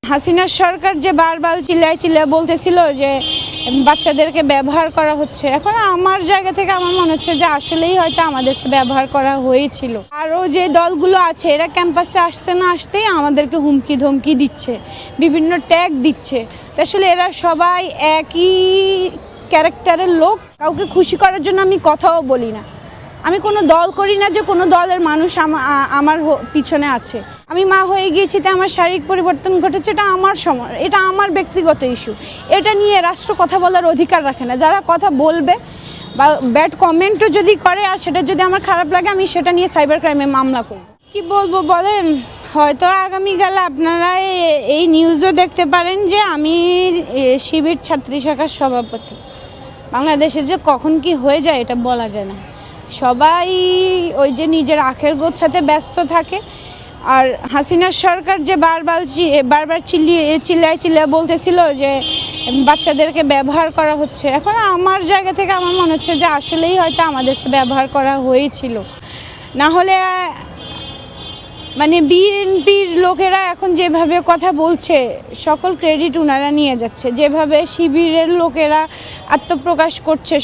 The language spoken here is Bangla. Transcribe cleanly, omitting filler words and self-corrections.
হাসিনার সরকার যে বারবার চিল্লায় বলতেছিল যে বাচ্চাদেরকে ব্যবহার করা হচ্ছে, এখন আমার জায়গা থেকে আমার মনে হচ্ছে যে আসলেই হয়তো আমাদেরকে ব্যবহার করা হয়েছিল। আরও যে দলগুলো আছে এরা ক্যাম্পাসে আসতে না আসতেই আমাদেরকে হুমকি ধমকি দিচ্ছে, বিভিন্ন ট্যাগ দিচ্ছে। তো আসলে এরা সবাই একই ক্যারেক্টারের লোক। কাউকে খুশি করার জন্য আমি কথাও বলি না, আমি কোনো দল করি না যে কোনো দলের মানুষ আমার পিছনে আছে। আমি মা হয়ে গিয়েছি, তাই আমার শারীরিক পরিবর্তন ঘটেছে, এটা আমার সময়, এটা আমার ব্যক্তিগত ইস্যু। এটা নিয়ে রাষ্ট্র কথা বলার অধিকার রাখে না। যারা কথা বলবে বা ব্যাড কমেন্টও যদি করে আর সেটা যদি আমার খারাপ লাগে, আমি সেটা নিয়ে সাইবার ক্রাইমে মামলা করব। কি বলবো বলেন, হয়তো আগামীকালে আপনারা এই নিউজও দেখতে পারেন যে আমি শিবির ছাত্রী শাখার সভাপতি। বাংলাদেশে যে কখন কি হয়ে যায় এটা বলা যায় না। সবাই ওই যে নিজের আখের গোছাতে ব্যস্ত থাকে। আর হাসিনার সরকার যে বারবার চিল্লায় বলতেছিল যে বাচ্চাদেরকে ব্যবহার করা হচ্ছে, এখন আমার জায়গা থেকে আমার মনে হচ্ছে যে আসলেই হয়তো আমাদেরকে ব্যবহার করা হয়েছিল। না হলে মানে বিএনপির লোকেরা এখন যেভাবে কথা বলছে সকল ক্রেডিট ওনারা নিয়ে যাচ্ছে, যেভাবে শিবিরের লোকেরা আত্মপ্রকাশ করছে।